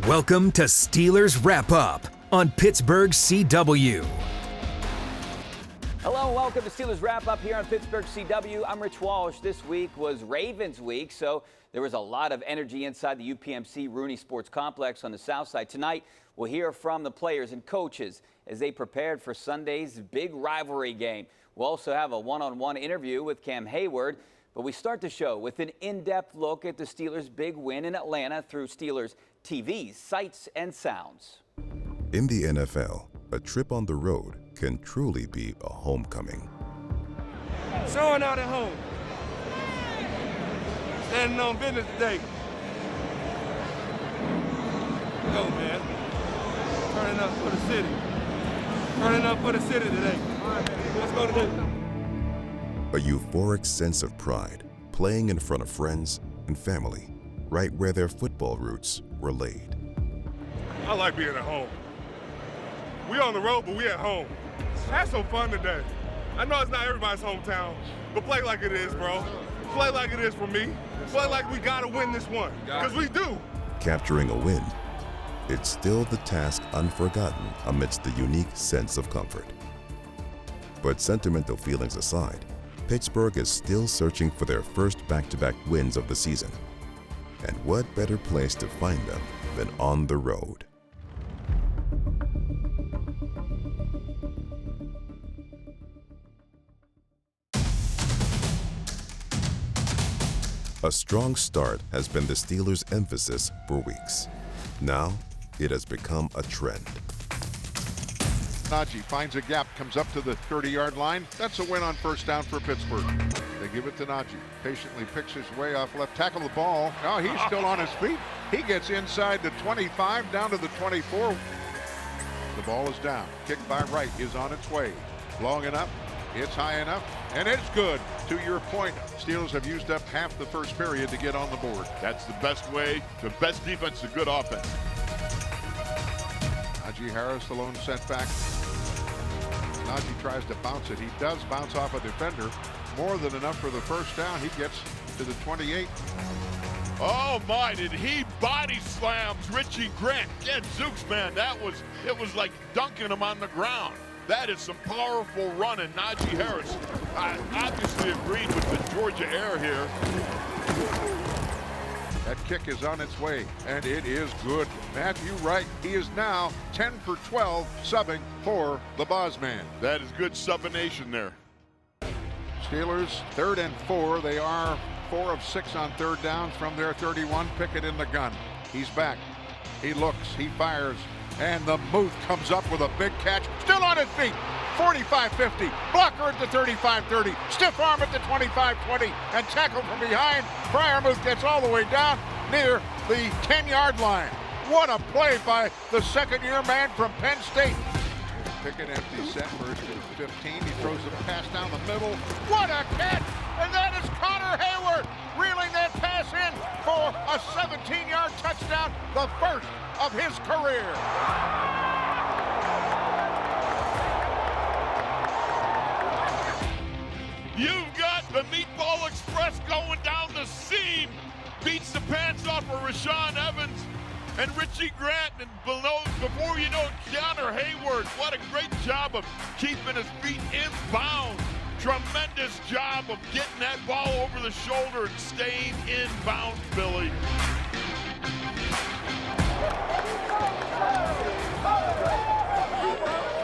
Welcome to Steelers Wrap Up on Pittsburgh CW. Hello and welcome to Steelers Wrap Up here on Pittsburgh CW. I'm Rich Walsh. This week was Ravens week, so there was a lot of energy inside the UPMC Rooney Sports Complex on the south side. Tonight, we'll hear from the players and coaches as they prepared for Sunday's big rivalry game. We'll also have a one-on-one interview with Cam Heyward. But we start the show with an in-depth look at the Steelers' big win in Atlanta through Steelers TV, sights, and sounds. In the NFL, a trip on the road can truly be a homecoming. Showing out at home. Standing on business today. Go, man. Turning up for the city. Turning up for the city today. Let's go today. A euphoric sense of pride, playing in front of friends and family, right where their football roots were laid. I like being at home. We on the road, but we at home. That's so fun today. I know it's not everybody's hometown, but play like it is, bro. Play like it is for me. Play like we gotta win this one, because we do. Capturing a win, it's still the task unforgotten amidst the unique sense of comfort. But sentimental feelings aside, Pittsburgh is still searching for their first back-to-back wins of the season. And what better place to find them than on the road? A strong start has been the Steelers' emphasis for weeks. Now, it has become a trend. Najee finds a gap, comes up to the 30-yard line. That's a win on first down for Pittsburgh. They give it to Najee. Patiently picks his way off left tackle the ball. Now he's still on his feet. He gets inside the 25, down to the 24. The ball is down. Kick by Wright is on its way. Long enough. It's high enough. And it's good. To your point, Steelers have used up half the first period to get on the board. That's the best way. The best defense is a good offense. Najee Harris, the lone setback. Najee tries to bounce it. He does bounce off a defender. More than enough for the first down. He gets to the 28. Oh my, did he body slams Richie Grant. Zooks, man, it was like dunking him on the ground. That is some powerful running. Najee Harris, I obviously agreed with the Georgia air here. That kick is on its way, and it is good. Matthew Wright, he is now 10 for 12 subbing for the Bosman. That is good subbination there. Steelers 3rd and 4. They are 4 of 6 on third downs from their 31. Pickett in the gun. He's back. He looks. He fires. And the Muth comes up with a big catch. Still on his feet. 45-50. Blocker at the 35-30. Stiff arm at the 25-20. And tackle from behind. Freiermuth gets all the way down near the 10-yard line. What a play by the second-year man from Penn State. Pickett empty set first and 15. He throws the pass down the middle. What a catch! And that is Connor Heyward reeling that pass in for a 17-yard touchdown, the first of his career. You've got the Meatball Express going down the seam. Beats the pants off of Rashaan Evans and Richie Grant, and before you know it, Connor Heyward. What a great job of keeping his feet in bounds. Tremendous job of getting that ball over the shoulder and staying in bounds, Billy.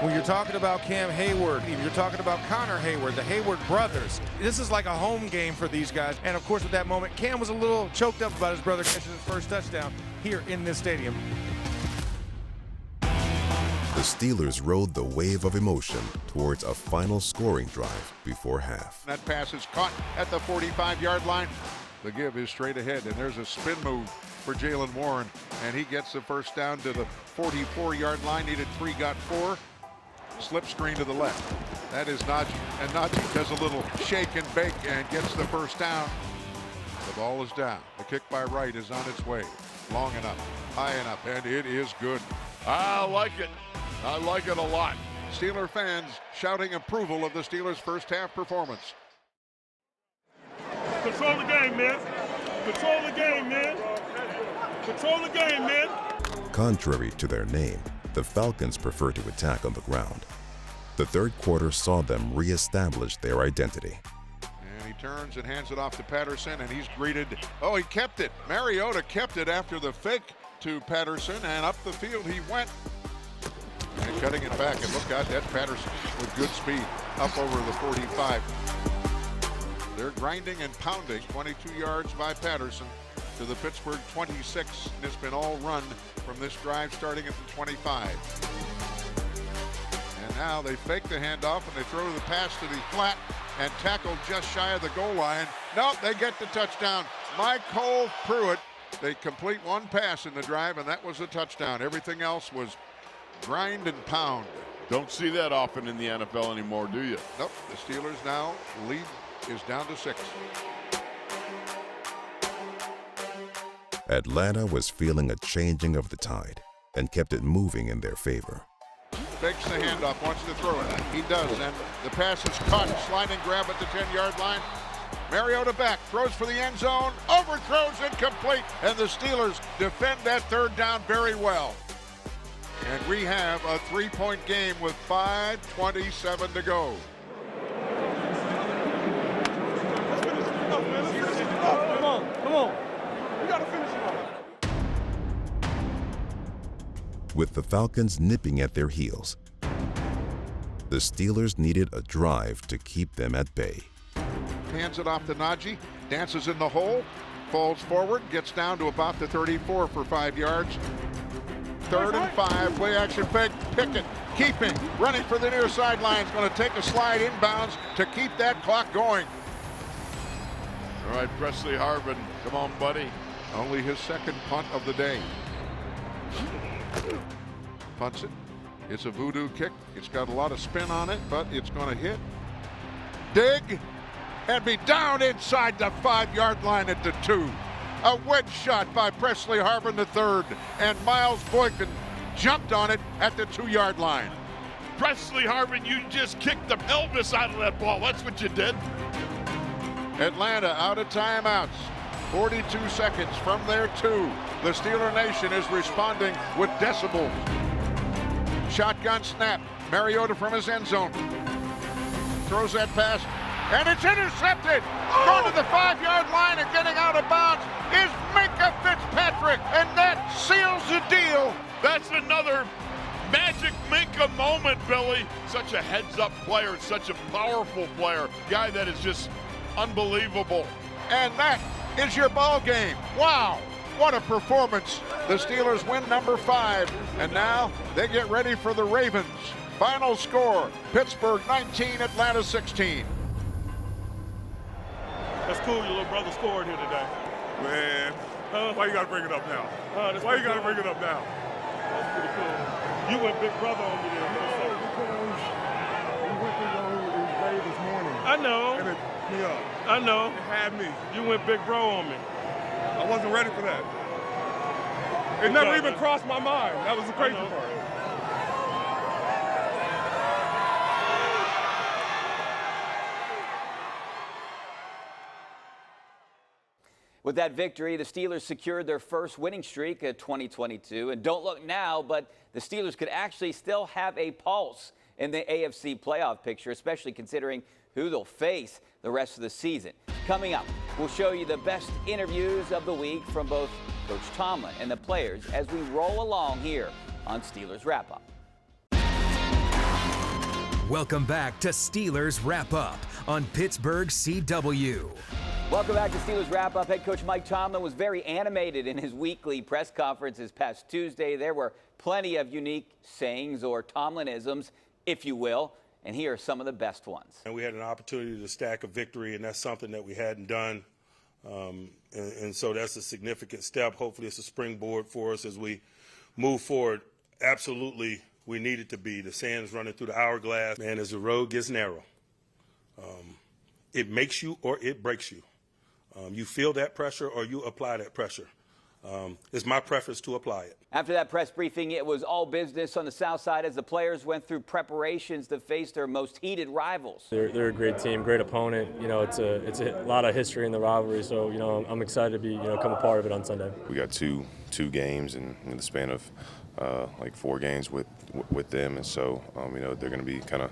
When you're talking about Cam Heyward, you're talking about Connor Heyward, the Heyward brothers. This is like a home game for these guys. And of course, at that moment, Cam was a little choked up about his brother catching his first touchdown here in this stadium. The Steelers rode the wave of emotion towards a final scoring drive before half. That pass is caught at the 45-yard line. The give is straight ahead, and there's a spin move for Jaylen Warren, and he gets the first down to the 44-yard line. Needed 3, got 4. Slip screen to the left. That is Najee, and Najee does a little shake and bake and gets the first down. The ball is down. The kick by Wright is on its way. Long enough, high enough, and it is good. I like it. I like it a lot. Steeler fans shouting approval of the Steelers' first half performance. Control the game, man. Control the game, man. Control the game, man. Contrary to their name, the Falcons prefer to attack on the ground. The third quarter saw them reestablish their identity. And he turns and hands it off to Patterson, and he's greeted. Oh, he kept it. Mariota kept it after the fake to Patterson, and up the field he went. And cutting it back, and look out, that's Patterson with good speed, up over the 45. They're grinding and pounding, 22 yards by Patterson to the Pittsburgh 26, and it's been all run from this drive starting at the 25. And now they fake the handoff and they throw the pass to the flat and tackle just shy of the goal line. Nope, they get the touchdown. Michael Pruitt, they complete one pass in the drive, and that was a touchdown. Everything else was grind and pound. Don't see that often in the NFL anymore, do you? Nope, the Steelers now lead is down to 6. Atlanta was feeling a changing of the tide and kept it moving in their favor. Fakes the handoff, wants to throw it. He does, and the pass is caught. Sliding grab at the 10-yard line. Mariota back, throws for the end zone, overthrows, incomplete, and the Steelers defend that third down very well. And we have a 3-point game with 5:27 to go. Come on. We got to finish it off. With the Falcons nipping at their heels, the Steelers needed a drive to keep them at bay. Hands it off to Najee, dances in the hole, falls forward, gets down to about the 34 for 5 yards. 3rd and 5, play action fake, Pickett keeping, running for the near sideline, is going to take a slide inbounds to keep that clock going. All right, Presley Harvin, come on, buddy. Only his second punt of the day. Punts it. It's a voodoo kick. It's got a lot of spin on it, but it's going to hit, dig, and be down inside the 5-yard line at the 2. A wedge shot by Presley Harvin III, and Miles Boykin jumped on it at the 2-yard line. Presley Harvin, you just kicked the pelvis out of that ball. That's what you did. Atlanta out of timeouts. 42 seconds from their 2. The Steeler Nation is responding with decibels. Shotgun snap. Mariota from his end zone. Throws that pass, and it's intercepted. Going to the 5-yard line and getting out of bounds is Minkah Fitzpatrick, and that seals the deal. That's another magic Minkah moment, Billy. Such a heads-up player, such a powerful player. Guy that is just unbelievable. And that is your ball game. Wow, what a performance. The Steelers win number 5, and now they get ready for the Ravens. Final score, Pittsburgh 19, Atlanta 16. That's cool, your little brother scored here today. Man, why you got to bring it up now? Why you got to bring it up now? That's pretty cool. You went big brother on me there. We went through your day this morning. I know. And it me up. I know. It had me. You went big bro on me. I wasn't ready for that. It never even crossed my mind. That was the crazy part. With that victory, the Steelers secured their first winning streak of 2022. And don't look now, but the Steelers could actually still have a pulse in the AFC playoff picture, especially considering who they'll face the rest of the season. Coming up, we'll show you the best interviews of the week from both Coach Tomlin and the players as we roll along here on Steelers Wrap Up. Welcome back to Steelers Wrap Up on Pittsburgh CW. Welcome back to Steelers Wrap Up. Head coach Mike Tomlin was very animated in his weekly press conference this past Tuesday. There were plenty of unique sayings or Tomlinisms, if you will, and here are some of the best ones. And we had an opportunity to stack a victory, and that's something that we hadn't done. And so that's a significant step. Hopefully it's a springboard for us as we move forward. Absolutely, we need it to be. The sand's running through the hourglass. Man, as the road gets narrow, it makes you or it breaks you. You feel that pressure or you apply that pressure. it's my preference to apply it. After that press briefing, it was all business on the South Side as the players went through preparations to face their most heated rivals. They're a great team, great opponent. It's a lot of history in the rivalry, so I'm excited to be come a part of it on Sunday. We got two games in the span of like 4 games with them, and so they're going to be kind of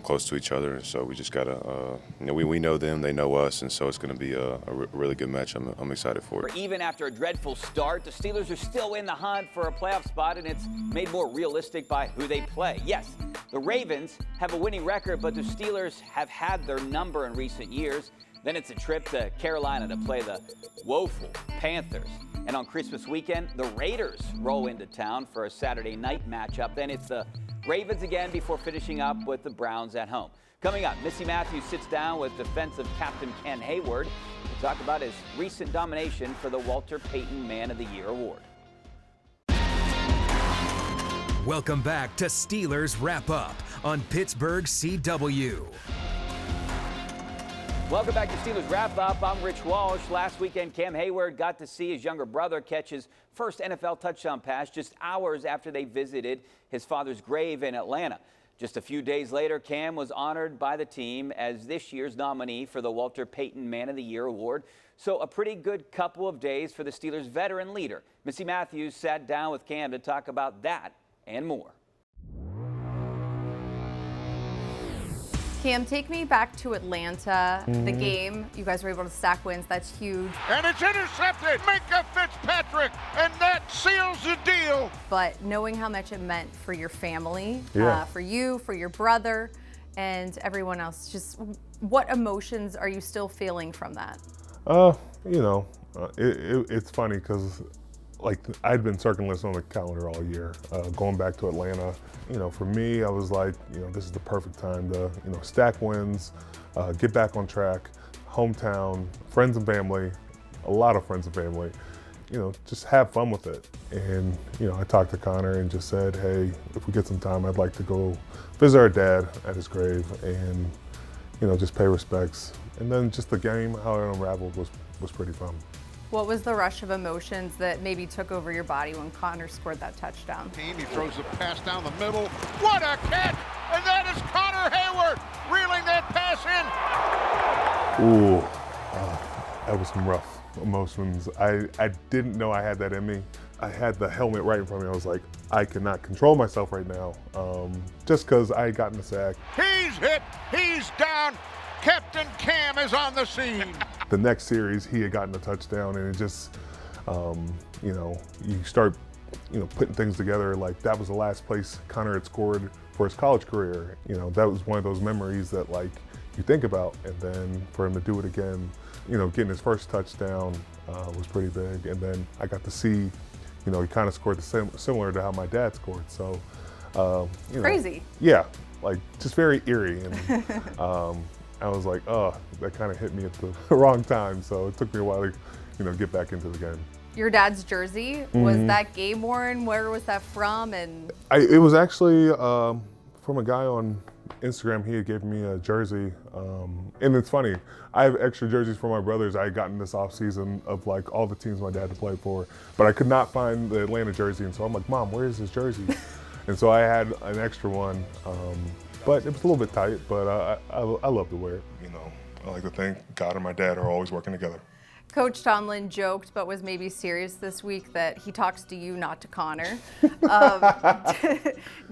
close to each other, and so we just gotta we know them, they know us, and so it's going to be a really good match. I'm excited for it. Even after a dreadful start, the Steelers are still in the hunt for a playoff spot, and it's made more realistic by who they play. Yes, the Ravens have a winning record, but the Steelers have had their number in recent years. Then it's a trip to Carolina to play the woeful Panthers. And on Christmas weekend, the Raiders roll into town for a Saturday night matchup. Then it's the Ravens again before finishing up with the Browns at home. Coming up, Missy Matthews sits down with defensive captain Cam Heyward to talk about his recent domination for the Walter Payton Man of the Year award. Welcome back to Steelers Wrap Up on Pittsburgh CW. Welcome back to Steelers Wrap Up. I'm Rich Walsh. Last weekend, Cam Heyward got to see his younger brother catch his first NFL touchdown pass just hours after they visited his father's grave in Atlanta. Just a few days later, Cam was honored by the team as this year's nominee for the Walter Payton Man of the Year award. So a pretty good couple of days for the Steelers' veteran leader. Missy Matthews sat down with Cam to talk about that and more. Cam, take me back to Atlanta, the game. You guys were able to stack wins. That's huge. And it's intercepted. Minka Fitzpatrick, and that seals the deal. But knowing how much it meant for your family, Yeah. For you, for your brother, and everyone else, just what emotions are you still feeling from that? It's funny because I'd been circling this on the calendar all year, going back to Atlanta. For me, I was like, this is the perfect time to, stack wins, get back on track, hometown, friends and family, a lot of friends and family, just have fun with it. And, I talked to Connor and just said, hey, if we get some time, I'd like to go visit our dad at his grave and, just pay respects. And then just the game, how it unraveled was pretty fun. What was the rush of emotions that maybe took over your body when Connor scored that touchdown? He throws the pass down the middle. What a catch! And that is Connor Heyward reeling that pass in. Ooh, that was some rough emotions. I didn't know I had that in me. I had the helmet right in front of me. I was like, I cannot control myself right now, just because I had gotten the sack. He's hit. He's down. Captain Cam is on the scene. The next series, he had gotten a touchdown, and it just, you start, putting things together. Like, that was the last place Connor had scored for his college career. That was one of those memories that, you think about. And then for him to do it again, getting his first touchdown was pretty big. And then I got to see, he kind of scored similar to how my dad scored. So, Crazy. Yeah, just very eerie. And I was like, oh, that kind of hit me at the wrong time. So it took me a while to, get back into the game. Your dad's jersey, was that game worn? Where was that from? And It was actually from a guy on Instagram. He had given me a jersey. And it's funny, I have extra jerseys for my brothers I had gotten this offseason of all the teams my dad had played for. But I could not find the Atlanta jersey. And so I'm like, Mom, where is this jersey? And so I had an extra one. But it was a little bit tight, but I love to wear it. I like to think God and my dad are always working together. Coach Tomlin joked, but was maybe serious this week, that he talks to you, not to Connor.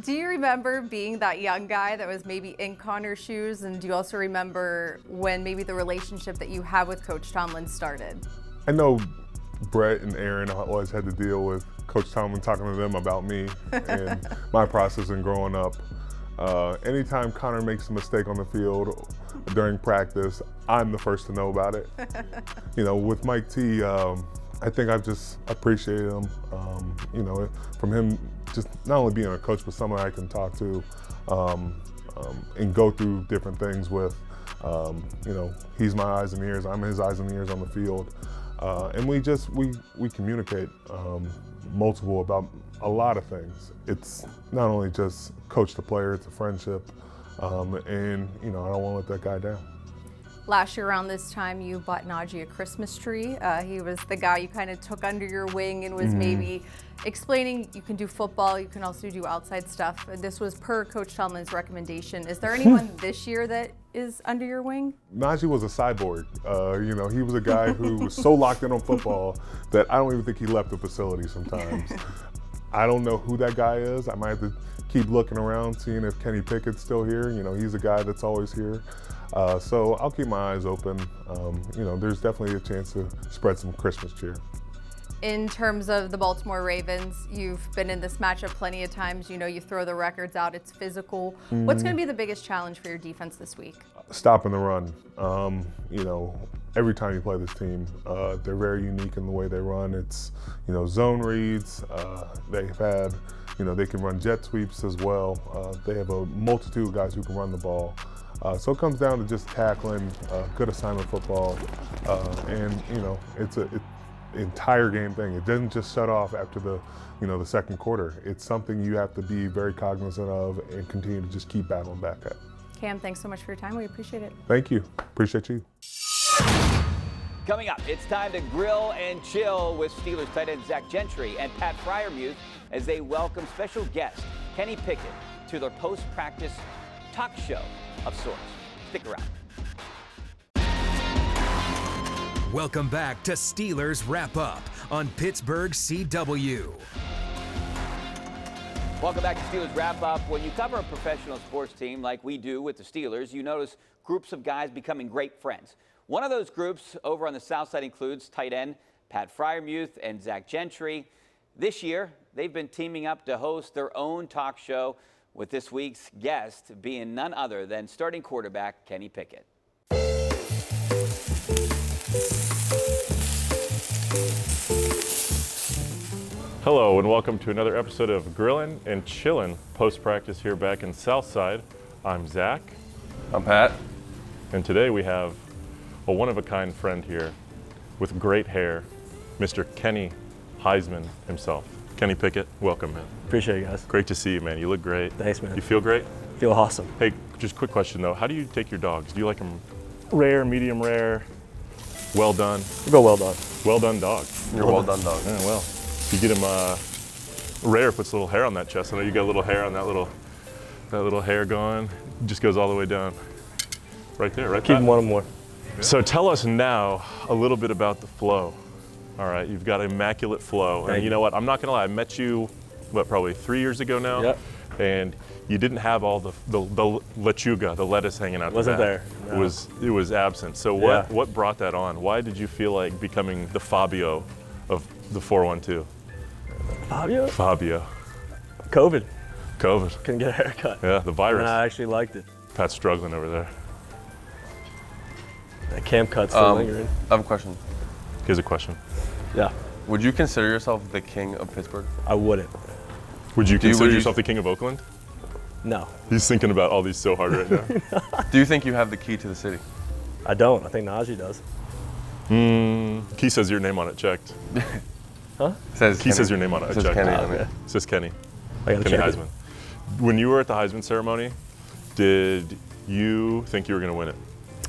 Do you remember being that young guy that was maybe in Connor's shoes? And do you also remember when maybe the relationship that you have with Coach Tomlin started? I know Brett and Aaron always had to deal with Coach Tomlin talking to them about me and my process in growing up. Anytime Connor makes a mistake on the field during practice, I'm the first to know about it. With Mike T, I think I've just appreciated him. From him just not only being a coach, but someone I can talk to and go through different things with. He's my eyes and ears. I'm his eyes and ears on the field. And we communicate multiple about a lot of things. It's not only just coach to player, it's a friendship. And I don't want to let that guy down. Last year around this time, you bought Najee a Christmas tree. He was the guy you kind of took under your wing and was maybe explaining you can do football, you can also do outside stuff. This was per Coach Tomlin's recommendation. Is there anyone this year that is under your wing? Najee was a cyborg. He was a guy who was so locked in on football that I don't even think he left the facility sometimes. I don't know who that guy is. I might have to keep looking around, seeing if Kenny Pickett's still here. He's a guy that's always here. So I'll keep my eyes open. There's definitely a chance to spread some Christmas cheer. In terms of the Baltimore Ravens, you've been in this matchup plenty of times. You throw the records out, it's physical. What's going to be the biggest challenge for your defense this week? Stopping the run. Every time you play this team, they're very unique in the way they run. It's, zone reads. They've had, they can run jet sweeps as well. They have a multitude of guys who can run the ball. So it comes down to just tackling, good assignment football, and it's an entire game thing. It doesn't just shut off after the second quarter. It's something you have to be very cognizant of and continue to just keep battling back at. Cam, thanks so much for your time. We appreciate it. Thank you. Appreciate you. Coming up, it's time to grill and chill with Steelers tight end Zach Gentry and Pat Freiermuth as they welcome special guest Kenny Pickett to their post-practice talk show of sorts. Stick around. Welcome back to Steelers Wrap Up on Pittsburgh CW. Welcome back to Steelers Wrap Up. When you cover a professional sports team like we do with the Steelers, you notice groups of guys becoming great friends. One of those groups over on the south side includes tight end Pat Freiermuth and Zach Gentry. This year, they've been teaming up to host their own talk show, with this week's guest being none other than starting quarterback Kenny Pickett. Hello and welcome to another episode of Grillin and Chillin post-practice here back in Southside. I'm Zach. I'm Pat. And today we have a one-of-a-kind friend here with great hair, Mr. Kenny Heisman himself. Kenny Pickett, welcome, man. Appreciate you guys. Great to see you, man. You look great. Thanks, man. You feel great? Feel awesome. Hey, just a quick question though. How do you take your dogs? Do you like them Rare, medium rare? well done? We'll go well done. Well done dog. You're a well done dog. Yeah, well. You get him rare, puts a little hair on that chest. I know you got a little hair on that little hair going. It just goes all the way down. Right there, right? Keep him one more. So tell us now a little bit about the flow. All right, you've got immaculate flow. And you know what, I'm not gonna lie, I met you, probably 3 years ago now? Yep. And you didn't have all the lechuga, the lettuce hanging out Wasn't the back. there. No. It was absent. So what brought that on? Why did you feel like becoming the Fabio of the 412? Fabio. COVID. Couldn't get a haircut. Yeah, the virus. And I actually liked it. Pat's struggling over there. That Cam cut's still lingering. I have a question. Here's a question. Yeah. Would you consider yourself the king of Pittsburgh? I wouldn't. Would you consider yourself the king of Oakland? No. He's thinking about all these so hard right now. Do you think you have the key to the city? I don't. I think Najee does. Key says your name on it, checked. Huh? Key says your name on it, says checked. Kenny on it. It says Kenny. I gotta Kenny check it. Heisman. When you were at the Heisman ceremony, did you think you were going to win it?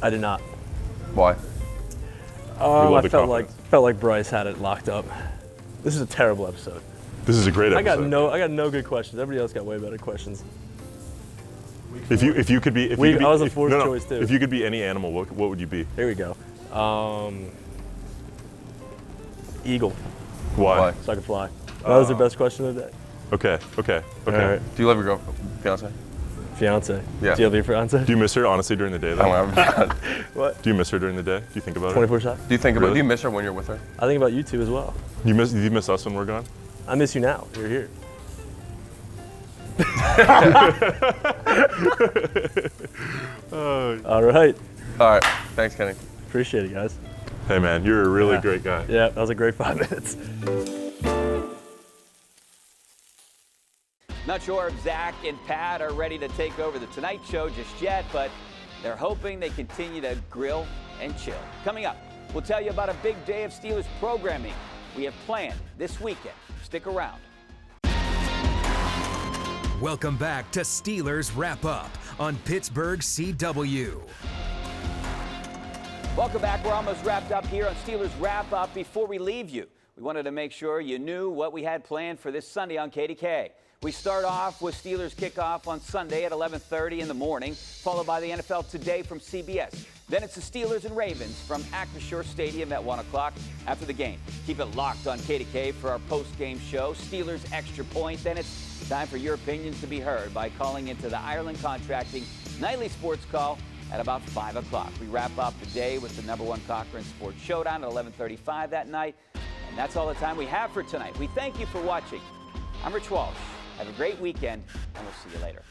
I did not. Why? I felt like Bryce had it locked up. This is a terrible episode. This is a great episode. I got no good questions. Everybody else got way better questions. If you could be, I was a fourth choice too. If you could be any animal, what would you be? Here we go. Eagle. Why? So I can fly. That was the best question of the day. Okay. All right. Do you love your fiance? Fiance. Yeah. Do you have your fiance? Do you miss her honestly during the day though? What? Do you miss her during the day? Do you think about her? 24/7. Do you think about? Do you miss her when you're with her? I think about you two as well. Do you miss us when we're gone? I miss you now. You're here. All right. All right. Thanks, Kenny. Appreciate it, guys. Hey man, you're a really great guy. Yeah, that was a great 5 minutes. Not sure if Zach and Pat are ready to take over the Tonight Show just yet, but they're hoping they continue to grill and chill. Coming up, we'll tell you about a big day of Steelers programming we have planned this weekend. Stick around. Welcome back to Steelers Wrap Up on Pittsburgh CW. Welcome back. We're almost wrapped up here on Steelers Wrap Up. Before we leave you, we wanted to make sure you knew what we had planned for this Sunday on KDK. We start off with Steelers kickoff on Sunday at 11:30 in the morning, followed by the NFL Today from CBS. Then it's the Steelers and Ravens from Acrisure Stadium at 1 o'clock after the game. Keep it locked on KDK for our post-game show, Steelers Extra Point. Then it's time for your opinions to be heard by calling into the Ireland Contracting Nightly Sports Call at about 5 o'clock. We wrap up the day with the #1 Cochran Sports Showdown at 11:35 that night. And that's all the time we have for tonight. We thank you for watching. I'm Rich Walsh. Have a great weekend, and we'll see you later.